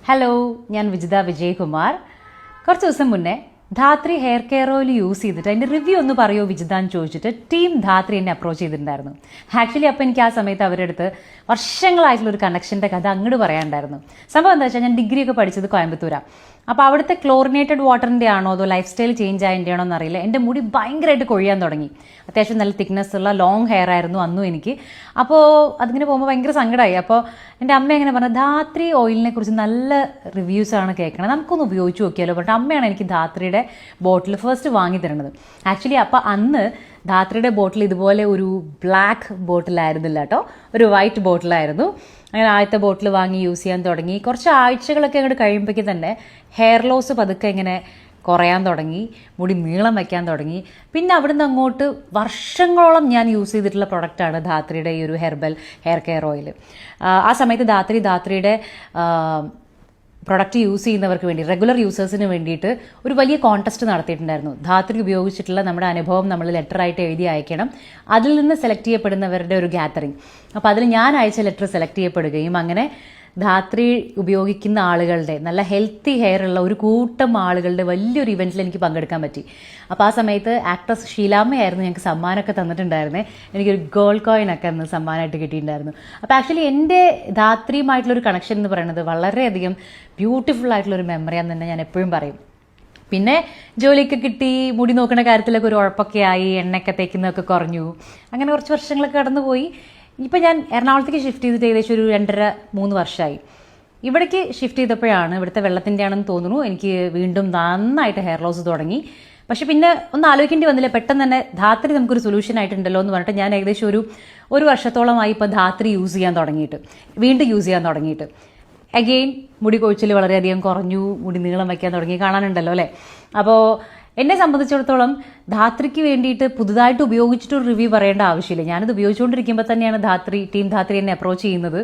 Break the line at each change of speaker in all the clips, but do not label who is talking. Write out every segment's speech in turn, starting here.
Hello, ഞാൻ വിജിത വിജയകുമാർ. കുറച്ച് ദിവസം മുന്നേ Dhathri hair care oil use ചെയ്തിട്ട് അതിൻ്റെ റിവ്യൂ ഒന്ന് പറയുമോ വിജിത എന്ന് ചോദിച്ചിട്ട് ടീം ധാത്രി എന്നെ അപ്രോച്ച് ചെയ്തിട്ടുണ്ടായിരുന്നു. ആക്ച്വലി അപ്പോൾ എനിക്ക് ആ സമയത്ത് അവരുടെ അടുത്ത് വർഷങ്ങളായിട്ടുള്ളൊരു കണക്ഷൻ്റെ കഥ അങ്ങോട്ട് പറയാനുണ്ടായിരുന്നു. സംഭവം എന്താ വെച്ചാൽ ഞാൻ ഡിഗ്രിയൊക്കെ പഠിച്ചത് കോയമ്പത്തൂരാണ്. അപ്പോൾ അവിടുത്തെ ക്ലോറിനേറ്റഡ് വാട്ടറിൻ്റെ ആണോ അതോ ലൈഫ് സ്റ്റൈൽ ചേഞ്ച് ആയതിൻ്റെ ആണോ എന്നറിയില്ല, എൻ്റെ മുടി ഭയങ്കരമായിട്ട് കൊഴിയാൻ തുടങ്ങി. അത്യാവശ്യം നല്ല തിക്നെസ് ഉള്ള ലോങ് ഹെയർ ആയിരുന്നു അന്നും എനിക്ക്. അപ്പോൾ അതിങ്ങനെ പോകുമ്പോൾ ഭയങ്കര സങ്കടമായി. അപ്പോൾ എൻ്റെ അമ്മ എങ്ങനെ പറഞ്ഞു, ധാത്രി ഓയിലിനെ കുറിച്ച് നല്ല റിവ്യൂസാണ് കേൾക്കണത്, നമുക്കൊന്ന് ഉപയോഗിച്ച് നോക്കിയാലോ പറഞ്ഞിട്ട് അമ്മയാണ് എനിക്ക് ധാത്രിയുടെ ബോട്ടിൽ ഫസ്റ്റ് വാങ്ങി തരുന്നത്. ആക്ച്വലി അപ്പോൾ അന്ന് ധാത്രിയുടെ ബോട്ടിൽ ഇതുപോലെ ഒരു ബ്ലാക്ക് ബോട്ടിലായിരുന്നില്ല കേട്ടോ, ഒരു വൈറ്റ് ബോട്ടിലായിരുന്നു. അങ്ങനെ ആദ്യത്തെ ബോട്ടിൽ വാങ്ങി യൂസ് ചെയ്യാൻ തുടങ്ങി. കുറച്ച് ആഴ്ചകളൊക്കെ അങ്ങോട്ട് കഴിയുമ്പോഴേക്ക് തന്നെ ഹെയർ ലോസ് പതുക്കെ ഇങ്ങനെ കുറയാൻ തുടങ്ങി, മുടി നീളം വയ്ക്കാൻ തുടങ്ങി. പിന്നെ അവിടുന്ന് അങ്ങോട്ട് വർഷങ്ങളോളം ഞാൻ യൂസ് ചെയ്തിട്ടുള്ള പ്രൊഡക്റ്റാണ് ധാത്രിയുടെ ഈ ഒരു ഹെർബൽ ഹെയർ കെയർ ഓയിൽ. ആ സമയത്ത് ധാത്രിയുടെ പ്രൊഡക്റ്റ് യൂസ് ചെയ്യുന്നവർക്ക് വേണ്ടി, റെഗുലർ യൂസേഴ്സിന് വേണ്ടിയിട്ട് ഒരു വലിയ കോൺടെസ്റ്റ് നടത്തിയിട്ടുണ്ടായിരുന്നു. ധാത്രി ഉപയോഗിച്ചിട്ടുള്ള നമ്മുടെ അനുഭവം നമ്മൾ ലെറ്ററായിട്ട് എഴുതി അയക്കണം. അതിൽ നിന്ന് സെലക്ട് ചെയ്യപ്പെടുന്നവരുടെ ഒരു ഗാദറിങ്. അപ്പോൾ അതിൽ ഞാൻ അയച്ച ലെറ്റർ സെലക്ട് ചെയ്യപ്പെടുകയും അങ്ങനെ ധാത്രി ഉപയോഗിക്കുന്ന ആളുകളുടെ, നല്ല ഹെൽത്തി ഹെയർ ഉള്ള ഒരു കൂട്ടം ആളുകളുടെ വലിയൊരു ഇവൻറ്റിൽ എനിക്ക് പങ്കെടുക്കാൻ പറ്റി. അപ്പോൾ ആ സമയത്ത് ആക്ട്രസ് ഷീലാമ്മയായിരുന്നു ഞങ്ങൾക്ക് സമ്മാനമൊക്കെ തന്നിട്ടുണ്ടായിരുന്നേ. എനിക്കൊരു ഗോൾഡ് കോയിനൊക്കെ അന്ന് സമ്മാനമായിട്ട് കിട്ടിയിട്ടുണ്ടായിരുന്നു. അപ്പോൾ ആക്ച്വലി എൻ്റെ ധാത്രിയുമായിട്ടുള്ളൊരു കണക്ഷൻ എന്ന് പറയുന്നത് വളരെയധികം ബ്യൂട്ടിഫുൾ ആയിട്ടുള്ളൊരു മെമ്മറിയാന്ന് തന്നെ ഞാൻ എപ്പോഴും പറയും. പിന്നെ ജോലിയൊക്കെ കിട്ടി, മുടി നോക്കുന്ന കാര്യത്തിലൊക്കെ ഒരു ഉഴപ്പൊക്കെ ആയി, എണ്ണയൊക്കെ തേക്കുന്നതൊക്കെ കുറഞ്ഞു. അങ്ങനെ കുറച്ച് വർഷങ്ങളൊക്കെ കടന്നുപോയി. ഇപ്പം ഞാൻ എറണാകുളത്തേക്ക് ഷിഫ്റ്റ് ചെയ്തിട്ട് ഏകദേശം ഒരു 2.5-3 വർഷമായി. ഇവിടേക്ക് ഷിഫ്റ്റ് ചെയ്തപ്പോഴാണ്, ഇവിടുത്തെ വെള്ളത്തിൻ്റെ ആണെന്ന് തോന്നുന്നു, എനിക്ക് വീണ്ടും നന്നായിട്ട് ഹെയർ ലോസ് തുടങ്ങി. പക്ഷെ പിന്നെ ഒന്ന് ആലോചിക്കേണ്ടി വന്നില്ല, പെട്ടെന്ന് തന്നെ ധാത്രി നമുക്കൊരു സൊല്യൂഷൻ ആയിട്ടുണ്ടല്ലോ എന്ന് പറഞ്ഞിട്ട് ഞാൻ ഏകദേശം ഒരു വർഷത്തോളമായി ഇപ്പോൾ ധാത്രി യൂസ് ചെയ്യാൻ തുടങ്ങിയിട്ട്, വീണ്ടും യൂസ് ചെയ്യാൻ തുടങ്ങിയിട്ട്. അഗെയിൻ മുടി കൊഴിച്ചിൽ വളരെയധികം കുറഞ്ഞു, മുടി നീളം വയ്ക്കാൻ തുടങ്ങി, കാണാനുണ്ടല്ലോ അല്ലേ. അപ്പോൾ എന്നെ സംബന്ധിച്ചിടത്തോളം ധാത്രിക്ക് വേണ്ടിയിട്ട് പുതുതായിട്ട് ഉപയോഗിച്ചിട്ടൊരു റിവ്യൂ പറയേണ്ട ആവശ്യമില്ല. ഞാനിത് ഉപയോഗിച്ചുകൊണ്ടിരിക്കുമ്പോൾ തന്നെയാണ് ടീം ധാത്രി എന്നെ അപ്രോച്ച് ചെയ്യുന്നത്.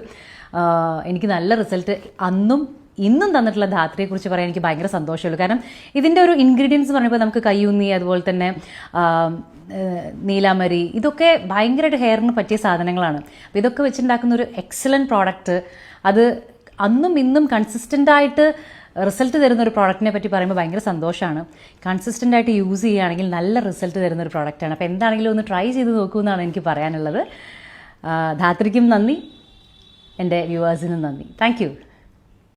എനിക്ക് നല്ല റിസൾട്ട് അന്നും ഇന്നും തന്നിട്ടുള്ള ധാത്രിയെക്കുറിച്ച് പറയാൻ എനിക്ക് ഭയങ്കര സന്തോഷമുള്ളൂ. കാരണം ഇതിൻ്റെ ഒരു ഇൻഗ്രീഡിയൻസ് പറഞ്ഞപ്പോൾ നമുക്ക് കയ്യൂന്നി, അതുപോലെ തന്നെ നീലാമരി, ഇതൊക്കെ ഭയങ്കരമായിട്ട് ഹെയറിന് പറ്റിയ സാധനങ്ങളാണ്. അപ്പോൾ ഇതൊക്കെ വെച്ചുണ്ടാക്കുന്ന ഒരു എക്സലൻറ്റ് പ്രോഡക്റ്റ്, അത് അന്നും ഇന്നും കൺസിസ്റ്റൻ്റായിട്ട് റിസൾട്ട് തരുന്ന ഒരു പ്രോഡക്റ്റിനെ പറ്റി പറയുമ്പോൾ ഭയങ്കര സന്തോഷമാണ്. കൺസിസ്റ്റൻ്റ് ആയിട്ട് യൂസ് ചെയ്യുകയാണെങ്കിൽ നല്ല റിസൾട്ട് തരുന്ന ഒരു പ്രോഡക്റ്റാണ്. അപ്പോൾ എന്താണെങ്കിലും ഒന്ന് ട്രൈ ചെയ്ത് നോക്കുമെന്നാണ് എനിക്ക് പറയാനുള്ളത്. ധാത്രിക്കും നന്ദി, എൻ്റെ വ്യൂവേഴ്സിനും നന്ദി. Thank you.